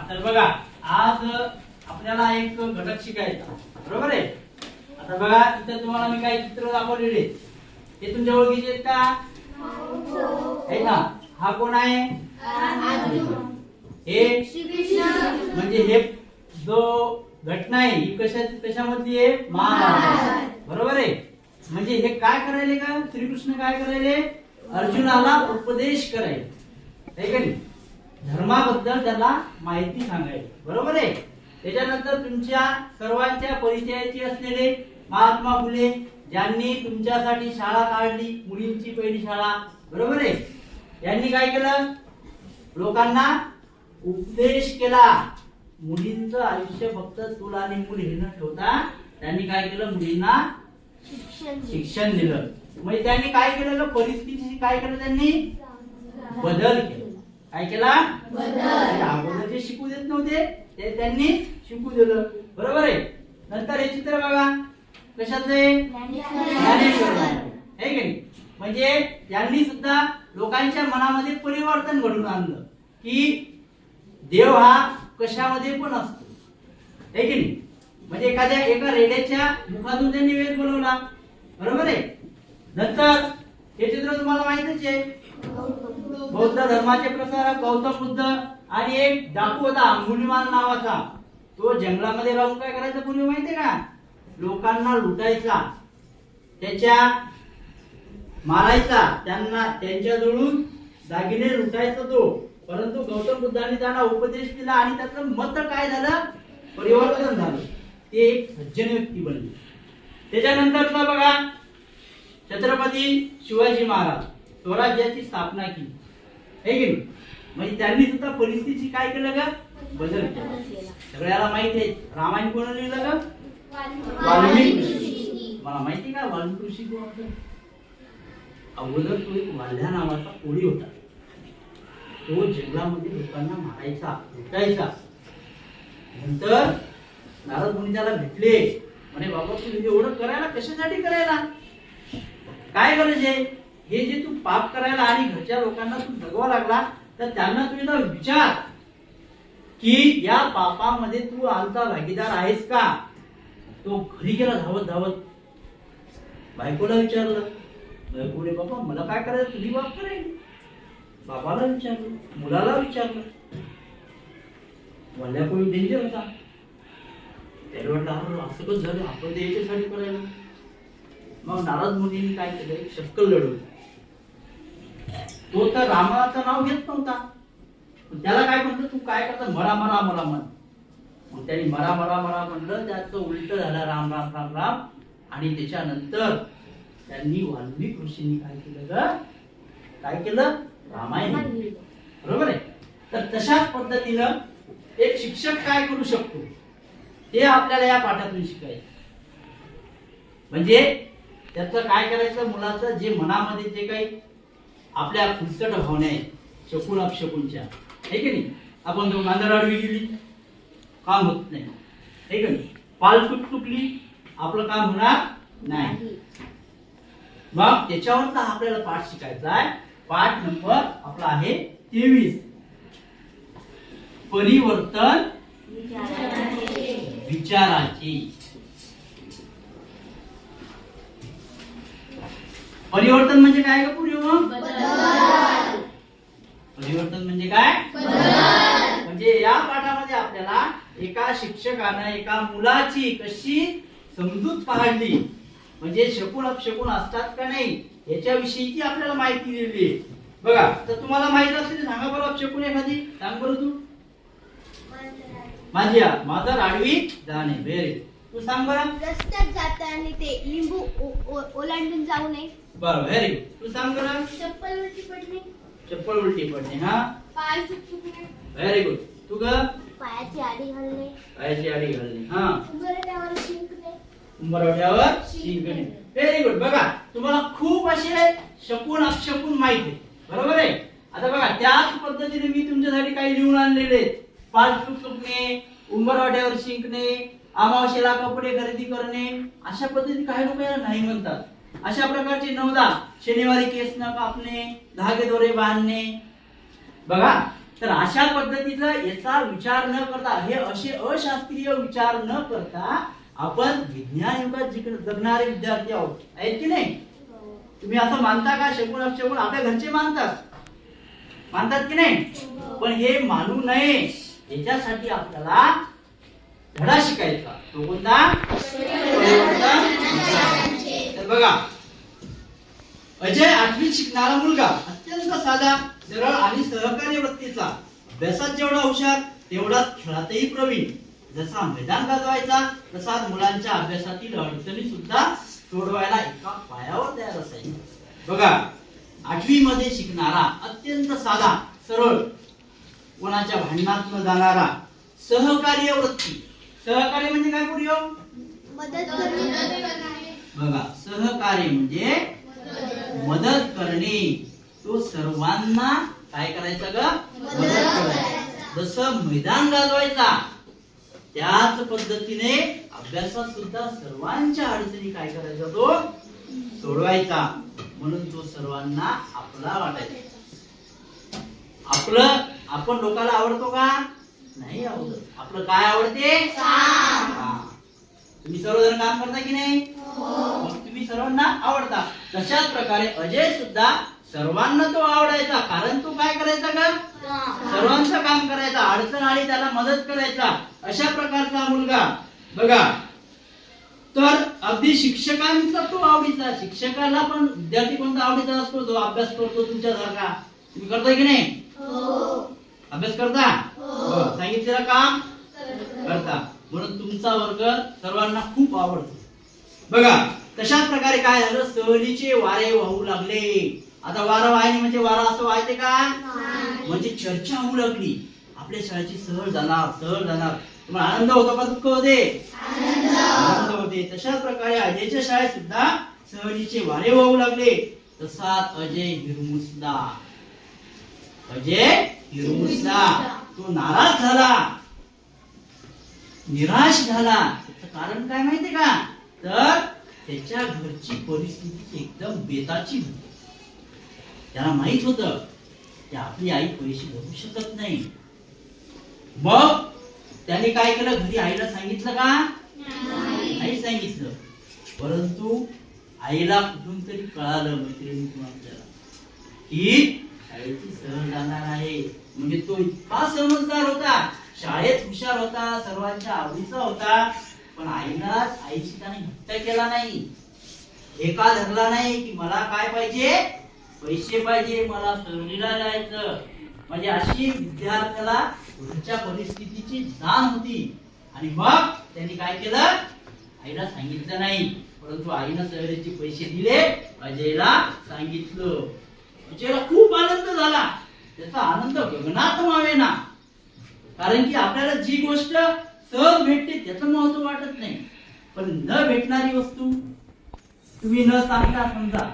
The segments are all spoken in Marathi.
तर बघा आज आपल्याला एक घटक शिकायचा बरोबर आहे. आता बघा इथे तुम्हाला मी काही चित्र दाखवलेले हे तुमच्या ओळखीचे आहेत का? आहे ना. हा कोण आहे? हे म्हणजे हे जो घटना आहे ही कशामधली आहे? महाभारत बरोबर आहे. म्हणजे हे काय करायले का श्रीकृष्ण काय करायले? अर्जुनाला उपदेश करायले आहे का नाही. धर्माबद्दल त्याला माहिती सांगायची बरोबर आहे. त्याच्यानंतर तुमच्या सर्वांच्या परिचयाची असलेले महात्मा फुले ज्यांनी तुमच्यासाठी शाळा काढली, मुलींची पहिली शाळा बरोबर आहे. यांनी काय केलं? लोकांना उपदेश केला. मुलींचं आयुष्य फक्त चूल आणि मूल हे न ठेवता त्यांनी काय केलं? मुलींना शिक्षण दिलं. म्हणजे त्यांनी काय केलं? परिस्थितीची काय केलं? त्यांनी बदल केला. काय केला? अगोदर जे शिकू देत नव्हते ते त्यांनी शिकू दिलं बरोबर आहे. नंतर हे चित्र बघा कशाचं आहे? ज्ञानेश्वर आहे की नाही. म्हणजे यांनी सुद्धा लोकांच्या मनामध्ये परिवर्तन घडवून आणलं की देव हा कशामध्ये पण असतो आहे की नाही. म्हणजे एका रेड्याच्या मुखातून त्यांनी वेद बोलवला बरोबर आहे. नंतर हे चित्र तुम्हाला माहितच आहे. बौद्ध धर्माचे प्रसारक गौतम बुद्ध आणि एक डाकू होता अंगुलीमाल नावाचा. तो जंगलामध्ये राहून काय करायचा पूर्वी माहितीये का? लोकांना लुटायचा, त्याच्या मारायचा, त्यांना त्यांच्याजवळून दागिने लुटायचा तो. परंतु गौतम बुद्धांनी त्यांना उपदेश दिला आणि त्याचं मत काय झालं? परिवर्तन झालं. ते एक सज्जन व्यक्ती बनले. त्याच्यानंतर बघा छत्रपती शिवाजी महाराज स्वराज्याची स्थापना केली आहे की नाही. म्हणजे त्यांनी सुद्धा परिस्थितीची काय केलं का? बदल केला. सगळ्याला माहिती आहे रामायण कोण लिहिलं का? वाल्मिकी. मला माहिती का वाल्मिकी ऋषी कोण होता? अगोदर तो एक वाल्ह्या नावाचा कोळी होता. तो जंगलामध्ये लोकांना मारायचा, लुटायचा. नंतर नारद मुनी त्याला भेटले. म्हणे बाबा तू एवढं करायला कशासाठी करायला? काय गरज आहे? हे जे तू पाप करायला आणि घरच्या लोकांना तू जगवा लागला तर त्यांना तू एकदा विचार की या पापामध्ये तू आमचा भागीदार आहेस का? तो घरी गेला धावत धावत. बायकोला विचारलं. बायकोने बाबा मला काय करायचं? तुझी बाप करेल. बाबाला विचारलं, मुलाला विचारलं. वल्ल्या कोणी डेंजर होता. त्याला वाटलं असं कसं झालं, आपण ते याच्यासाठी करायला. मग नारद मुनींनी काय केलं? एक शक्कल लढवली. तो तर रामाचं नाव घेत नव्हता. त्याला काय म्हणलं? तू काय करता? मरा मरा मरा म्हण. मग त्याने मरा मरा मरा म्हणलं. त्याचं उलट झालं राम राम राम राम. आणि त्याच्यानंतर त्यांनी वाल्मिक ऋषींनी काय केलं ग? काय केलं? रामायण बरोबर आहे. तर तशाच पद्धतीनं एक शिक्षक काय करू शकतो ते आपल्याला या पाठातून शिकायचं. म्हणजे त्याचं काय करायचं? मुलाचं जे मनामध्ये जे काही आपल्या खुलसट भावना आहे शकून अपशकूनच्या आहे की नाही. आपण जो नांदर आडवी गेली काम होत नाही आहे की नाही. पाल चुकली आपलं काम होणार नाही. मग त्याच्यावरचा आपल्याला पाठ शिकायचा आहे. पाठ नंबर आपला आहे 23. परिवर्तन विचाराची. परिवर्तन म्हणजे काय का पूर्वी? परिवर्तन म्हणजे काय? म्हणजे या पाठामध्ये आपल्याला एका शिक्षकानं एका मुलाची कशी समजूत काढली, म्हणजे शकून अपशकून असतात का नाही याच्याविषयीची आपल्याला माहिती दिली आहे. बघा तर तुम्हाला माहित असेल सांगा बरं अपशकून एखादी सांग बरं. तू माझा आडवी जाणे. व्हेरी तू सांग बरं. रस्त्यात जाताना ते लिंबू ओलांडून जाऊ नये. बरं व्हेरी गुड. तू सांग बरं. चप्पल उलटी पडणे. चप्पल उलटी पडणे. हा पाय चुकणे. Very good. तू ग? पायाची आडी घालणे. पायाची आडी घालणे. हा उंबरठ्यावर शिंकणे. उंबरठ्यावर शिंकणे. Very good. बघा तुम्हाला खूप असे शकून अपशकून माहिती आहे बरोबर आहे. आता बघा त्याच पद्धतीने मी तुमच्यासाठी काही लिहून आणलेले. पाल चुकणे, उंबरवाट्यावर शिंकणे, अमावस्येला कपडे खरेदी करणे, अशा पद्धती काही लोक याला नाही म्हणतात. अशा प्रकारचे 9 शनिवारी केस न कापणे, धागे दोरे बांधणे. बघा तर अशा पद्धतीचं याचा विचार न करता, हे असे अशास्त्रीय विचार न करता आपण विज्ञान युगात जगणारे विद्यार्थी आहोत, आहेत की नाही? तुम्ही असं मानता का? शगुन अपशगुन आपल्या घरचे मानतात की नाही? पण हे मानू नये, याच्यासाठी आपल्याला धडा शिकायचा. तो कोणता? तर बघा, अजय 8वीत शिकणारा मुलगा, अत्यंत साधा, सरळ आणि सहकार्य वृत्तीचा, अभ्यासात जेवढा हुशार तेवढाच खेळातही प्रवीण. जसा मैदान गाजवायचा तसाच मुलांच्या अभ्यासातील अडचणी सुद्धा सोडवायला एका पायावर तयार असायचा. बघा, 8वी मध्ये शिकणारा, अत्यंत साधा, सरळ, कोणाच्या भांडणात न जाणारा, सहकार्य वृत्ती. सहकार्य म्हणजे काय करूया? मदत करणे. बघा, सहकार्य म्हणजे मदत करणे. तो सर्वांना काय करायचा ग? मदत करायचा. जसं मैदान गाजवायचा त्याच पद्धतीने अभ्यासात सुद्धा सर्वांच्या अडचणी काय करायचा? तो सोडवायचा. म्हणून तो सर्वांना आपला वाटायचा. आपण लोकांना आवडतो का? नाही आवडत. आपलं काय आवडते? तुम्ही सर्वजण काम करता की नाही? मग तुम्ही सर्वांना आवडता. तशाच प्रकारे अजय सुद्धा सर्वांना तो आवडायचा, कारण तो काय करायचा का? सर्वांचं काम करायचा, अडचण आली त्याला मदत करायचा, अशा प्रकारचा मुलगा. बघा, तर अगदी शिक्षकांचा तो आवडीचा. शिक्षकाला पण विद्यार्थी कोणता आवडीचा असतो? जो अभ्यास करतो तुमच्यासारखा. तुम्ही करताय की नाही? अभ्यास करता? सांगितलेलं काम करता. म्हणून तुमचा वर्ग सर्वांना खूप आवडतो. बघा, तशाच प्रकारे काय झालं? सहलीचे वारे वाहू लागले. आता वारं वाहिनी म्हणजे वारा असं वाहते का? म्हणजे चर्चा होऊ लागली, आपल्या शाळेची सहल जाणार. तुम्हाला आनंद होतो का दुःख होते? आनंद होते. तशाच प्रकारे अजयच्या शाळेत सुद्धा सहलीचे वारे वाहू लागले. तसाच अजय हिरमुसला. तो नाराज झाला, निराश झाला. त्याचं कारण काय माहितीये का? तर त्याच्या घरची परिस्थिती एकदम बेताची होती. त्याला माहित होतं की आपली आई पैसे भरू शकत नाही. मग त्याने काय केलं? घरी आईला सांगितलं का? नाही सांगितलं. परंतु आईला कुठून तरी कळालं, मैत्रिणी आपल्याला, की शाळेची सहल जाणार आहे. म्हणजे तो इतका समजदार होता, शाळेत हुशार होता, सर्वांच्या आवडीचा होता. पण आईची त्याने हट्ट केला नाही, एका धरला नाही की मला काय पाहिजे? पैसे पाहिजे, मला सहलीला जायचं. म्हणजे अशी विद्यार्थ्याला पुढच्या परिस्थितीची जाण होती. आणि मग त्यांनी काय केलं? आईला सांगितलं नाही, परंतु आईनं सहलीचे पैसे दिले, अजयला सांगितलं. अजयला खूप आनंद झाला. त्याचा आनंद गगनात मावेना. कारण की आपल्याला जी गोष्ट सहज भेटते त्याचं महत्व वाटत नाही, पण न भेटणारी वस्तू तुम्ही न सांगता, समजा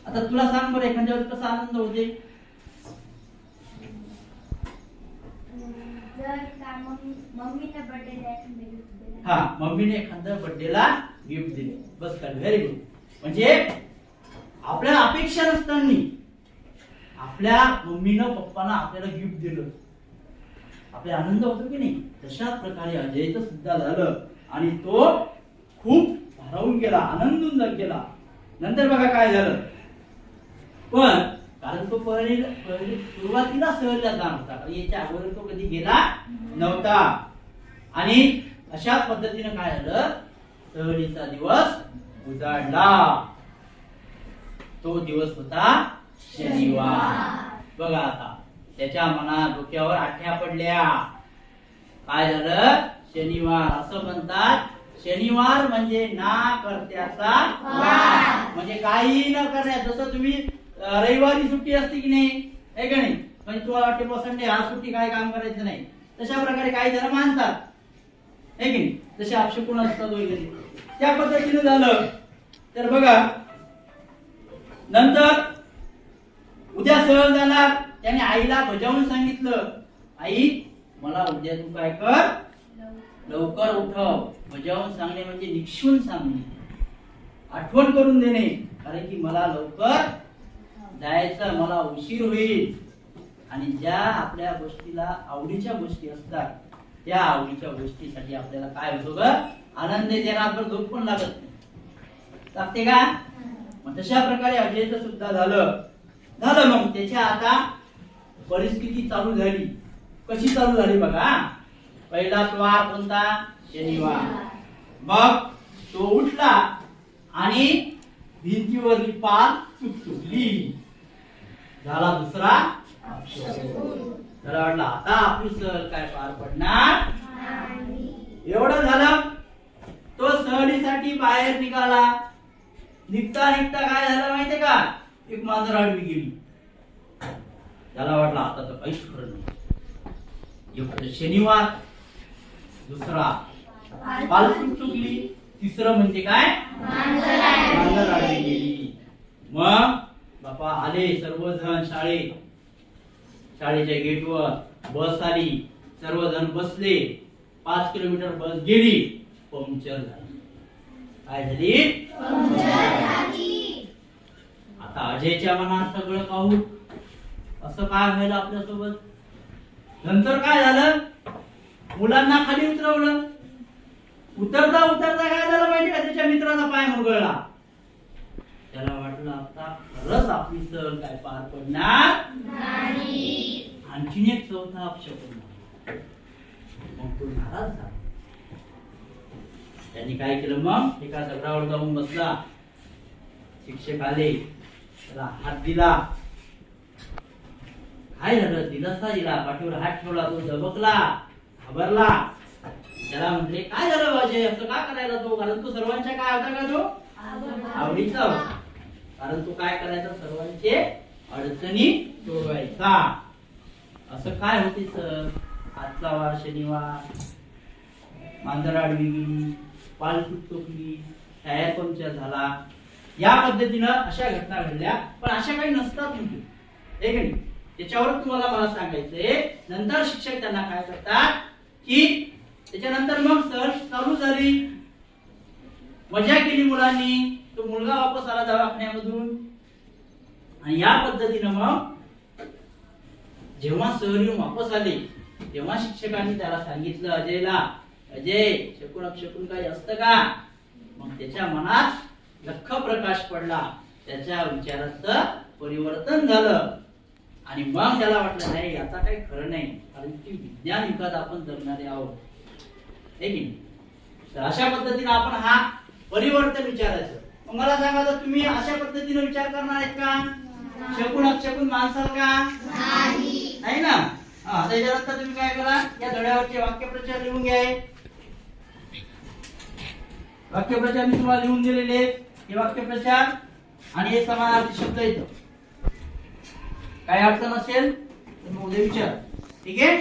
आता तुला सांग बरं, एखाद्यावर कसा आनंद होते? मम्मीने एखाद्या बर्थडेला गिफ्ट दिले, बस काय, व्हेरी गुड. म्हणजे आपल्याला अपेक्षा नसताना आपल्या मम्मीनं पप्पानं आपल्याला गिफ्ट दिलं, आपल्याला आनंद होतो की नाही? तशाच प्रकारे अजयचं सुद्धा झालं आणि तो खूप भारावून गेला, आनंदून गेला. नंतर बघा काय झालं. पण कारण तो सुरुवातीला सहलीला जाणार होता, याच्या अगोदर तो कधी गेला नव्हता. आणि अशा पद्धतीने काय झालं? सहलीचा दिवस उजाडला. तो दिवस होता शनिवार. बघा, आता त्याच्या मनात, डोक्यावर आठ्या पडल्या. काय झालं? शनिवार. असं म्हणतात, शनिवार म्हणजे ना करत्याचा वार. म्हणजे काही न करण्या. जसं तुम्ही रविवारी सुट्टी असते की नाही, आहे का नाही? म्हणजे तुम्हाला वाटते संडे हा सुट्टी, काय काम करायचं नाही. तशा प्रकारे काही जण मानतात, आहे की नाही? जसे अपशकुन असतात वगैरे, त्या पद्धतीने झालं. तर बघा, नंतर उद्या सहल जाणार. त्याने आईला बजावून सांगितलं, आई मला उद्या तू काय कर, लवकर उठव. बजावून सांगणे म्हणजे निक्षून सांगणे, आठवण करून देणे. कारण की मला लवकर जायचं, मला उशीर होईल. आणि ज्या आपल्या गोष्टीला आवडीच्या गोष्टी असतात त्या आवडीच्या गोष्टीसाठी आपल्याला काय होतं ग आनंद येते रातभर झोप पण लागत नाही लागते का मग तशा प्रकारे अजयचं सुद्धा झालं मग त्याच्या आता परिस्थिती चालू झाली कशी चालू झाली बघा पहिला वार कोणता शनिवार मग तो उठला आणि भिंतीवरली पाल तुटली झाला दुसरा त्याला वाटलं आता आपली सहल काय पार पडणार एवढं झालं तो सहलीसाठी बाहेर निघाला निघता काय झालं माहितीये का एक मांजर आडवी गेली त्याला वाटलं आता तर काहीच खरं नाही शनिवार दुसरा पालखी चुकली तिसरं म्हणजे काय मांजर आडवी गेली मग बापा आले सर्वजण शाळेच्या गेटवर बस आली सर्वजण बसले 5 किलोमीटर बस गेली पंक्चर झाली काय झाली आता अजयच्या मनात सगळं पाहू असं काय व्हायला आपल्यासोबत नंतर काय झालं मुलांना खाली उतरवलं उतरता काय झालं माहिती का त्याच्या मित्राचा पाय मुरगळला त्याला वाटलं आता खरंच आपली सहल काय पार पडणार आणखीन एक चौथा अपशकुन मग तो नाराज झाला त्यांनी काय केलं मग एका दगडावर जाऊन बसला शिक्षक आले त्याला हात दिला काय झालं दिलासा दिला पाठीवर हात ठेवला तो दबकला घाबरला त्याला म्हटले काय झालं अजय असं का करायला तो कारण तो सर्वांच्या काय होता का तो आवडीचा होता कारण तो काय करायचा सर्वांचे अडचणी सोडवायचा असं काय होते सर आजचा वार शनिवार मांजर आडवी गेली पालखी चुकली टायर पंक्चर झाला या पद्धतीनं अशा घटना घडल्या पण अशा काही नसतात म्हणजे हे की नाही त्याच्यावर तुम्हाला मला सांगायचंय नंतर शिक्षक त्यांना काय करतात की त्याच्यानंतर मग सहल चालू झाली मजा केली मुलांनी तो मुलगा वापस आला दवाखान्यामधून आणि या पद्धतीनं मग जेव्हा सहल वापस आले तेव्हा शिक्षकांनी त्याला सांगितलं अजयला अजय शकून काही असतं का मग त्याच्या मनात लख प्रकाश पडला त्याच्या विचाराचं परिवर्तन झालं आणि मग त्याला वाटलं नाही याचा काही खरं नाही कारण की विज्ञान युगात आपण जगणारे आहोत हे की नाही तर अशा पद्धतीने आपण हा परिवर्तन विचारायचं मग मला सांगा तर तुम्ही अशा पद्धतीने विचार करणार आहेत का शकून माणसाल का नाही ना त्याच्यानंतर तुम्ही काय करा या धड्यावरचे वाक्यप्रचार लिहून घ्या वाक्यप्रचार मी तुम्हाला लिहून दिलेले हे वाक्यप्रचार आणि हे समानार्थी शब्द येतो काय अडचण असेल तर मग उद्या विचार ठीक आहे